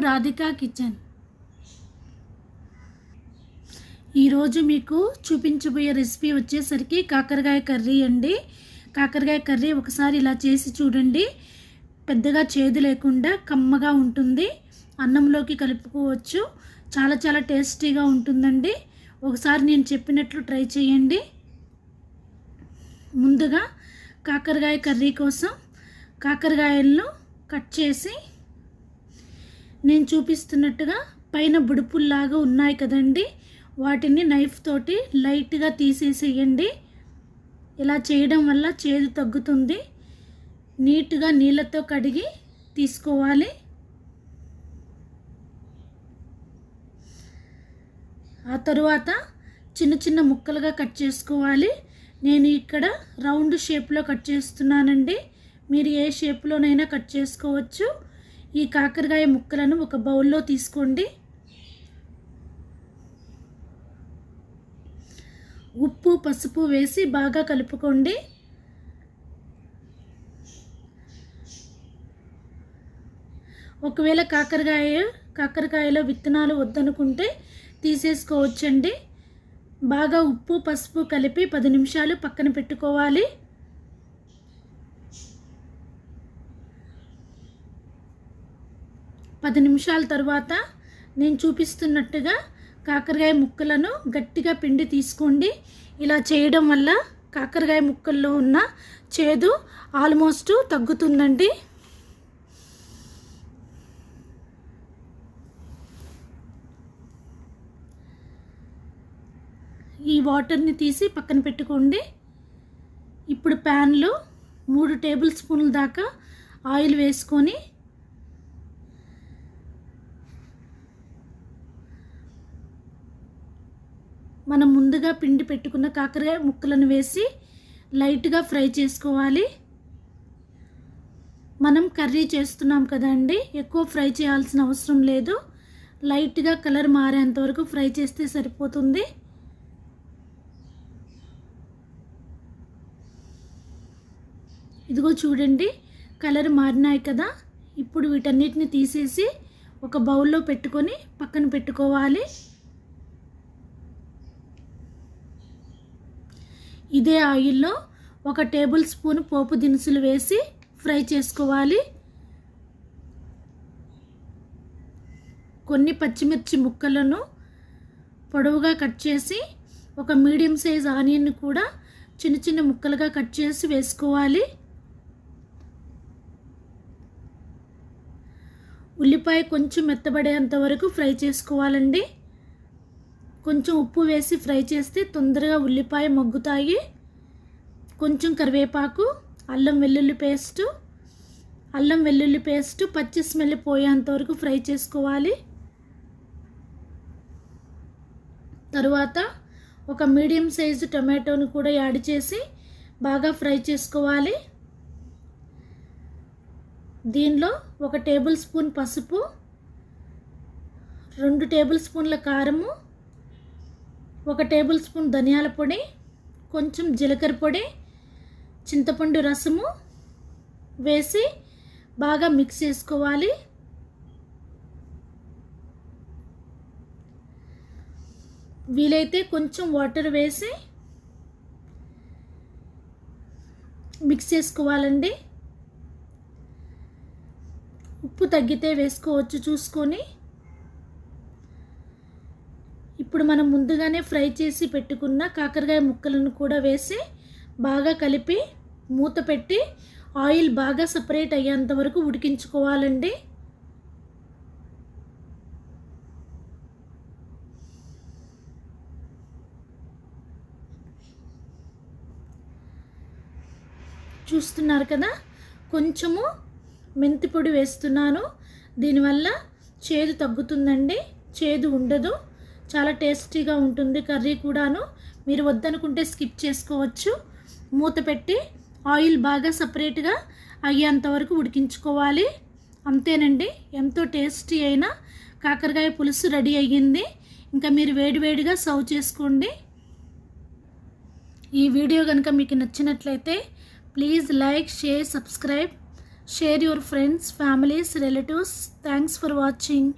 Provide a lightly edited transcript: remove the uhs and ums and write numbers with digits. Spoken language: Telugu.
రాధికా కిచెన్. ఈరోజు మీకు చూపించబోయే రెసిపీ వచ్చేసరికి కాకరకాయ కర్రీ అండి. కాకరకాయ కర్రీ ఒకసారి ఇలా చేసి చూడండి. పెద్దగా చేదు లేకుండా కమ్మగా ఉంటుంది. అన్నంలోకి కలుపుకోవచ్చు. చాలా చాలా టేస్టీగా ఉంటుందండి. ఒకసారి నేను చెప్పినట్లు ట్రై చేయండి. ముందుగా కాకరకాయ కర్రీ కోసం కాకరకాయలను కట్ చేసి నేను చూపిస్తున్నట్టుగా పైన బుడుపుల్లాగా ఉన్నాయి కదండి, వాటిని నైఫ్ తోటి లైట్గా తీసేసేయండి. ఇలా చేయడం వల్ల చేదు తగ్గుతుంది. నీట్గా నీళ్ళతో కడిగి తీసుకోవాలి. ఆ తరువాత చిన్న చిన్న ముక్కలుగా కట్ చేసుకోవాలి. నేను ఇక్కడ రౌండ్ షేప్లో కట్ చేస్తున్నానండి. మీరు ఏ షేప్లోనైనా కట్ చేసుకోవచ్చు. ఈ కాకరకాయ ముక్కలను ఒక బౌల్లో తీసుకోండి. ఉప్పు పసుపు వేసి బాగా కలుపుకోండి. ఒకవేళ కాకరకాయలో విత్తనాలు వద్దనుకుంటే తీసేసుకోవచ్చండి. బాగా ఉప్పు పసుపు కలిపి 10 నిమిషాలు పక్కన పెట్టుకోవాలి. పది నిమిషాల తర్వాత నేను చూపిస్తున్నట్టుగా కాకరకాయ ముక్కలను గట్టిగా పిండి తీసుకోండి. ఇలా చేయడం వల్ల కాకరకాయ ముక్కల్లో ఉన్న చేదు ఆల్మోస్ట్ తగ్గుతుందండి. ఈ వాటర్ని తీసి పక్కన పెట్టుకోండి. ఇప్పుడు ప్యాన్లో 3 టేబుల్ స్పూన్ల దాకా ఆయిల్ వేసుకొని మనం ముందుగా పిండి పెట్టుకున్న కాకరకాయ ముక్కలను వేసి లైట్గా ఫ్రై చేసుకోవాలి. మనం కర్రీ చేస్తున్నాం కదండి, ఎక్కువ ఫ్రై చేయాల్సిన అవసరం లేదు. లైట్గా కలర్ మారేంత వరకు ఫ్రై చేస్తే సరిపోతుంది. ఇదిగో చూడండి, కలర్ మారినాయి కదా. ఇప్పుడు వీటన్నిటిని తీసేసి ఒక బౌల్లో పెట్టుకొని పక్కన పెట్టుకోవాలి. ఇదే ఆయిల్లో 1 టేబుల్ స్పూన్ పోపు దినుసులు వేసి ఫ్రై చేసుకోవాలి. కొన్ని పచ్చిమిర్చి ముక్కలను పొడవుగా కట్ చేసి, ఒక మీడియం సైజ్ ఆనియన్ కూడా చిన్న చిన్న ముక్కలుగా కట్ చేసి వేసుకోవాలి. ఉల్లిపాయ కొంచెం మెత్తబడేంత వరకు ఫ్రై చేసుకోవాలండి. కొంచెం ఉప్పు వేసి ఫ్రై చేస్తే తొందరగా ఉల్లిపాయ మగ్గుతాయి. కొంచెం కరివేపాకు, అల్లం వెల్లుల్లి పేస్టు పచ్చి స్మెల్ పోయేంత వరకు ఫ్రై చేసుకోవాలి. తరువాత ఒక మీడియం సైజు టమాటోను కూడా యాడ్ చేసి బాగా ఫ్రై చేసుకోవాలి. దీనిలో 1 టేబుల్ స్పూన్ పసుపు, 2 టేబుల్ స్పూన్ల కారము, 1 టేబుల్ స్పూన్ ధనియాల పొడి, కొంచెం జీలకర్ర పొడి, చింతపండు రసము వేసి బాగా మిక్స్ చేసుకోవాలి. వీలైతే కొంచెం వాటర్ వేసి మిక్స్ చేసుకోవాలండి. ఉప్పు తగ్గితే వేసుకోవచ్చు చూసుకొని. ఇప్పుడు మనం ముందుగానే ఫ్రై చేసి పెట్టుకున్న కాకరకాయ ముక్కలను కూడా వేసి బాగా కలిపి మూత పెట్టి ఆయిల్ బాగా సపరేట్ అయ్యేంత వరకు ఉడికించుకోవాలండి. చూస్తున్నారు కదా, కొంచెము మెంతి పొడి వేస్తున్నాను. దీనివల్ల చేదు తగ్గుతుందండి, చేదు ఉండదు. చాలా టేస్టీగా ఉంటుంది కర్రీ కూడాను. మీరు వద్దనుకుంటే స్కిప్ చేసుకోవచ్చు. మూత పెట్టి ఆయిల్ బాగా సపరేట్గా అయ్యేంత వరకు ఉడికించుకోవాలి. అంతేనండి, ఎంతో టేస్టీ అయిన కాకరకాయ పులుసు రెడీ అయ్యింది. ఇంకా మీరు వేడివేడిగా సర్వ్ చేసుకోండి. ఈ వీడియో కనుక మీకు నచ్చినట్లయితే please like, share, subscribe Share your friends, families, relatives. Thanks for watching.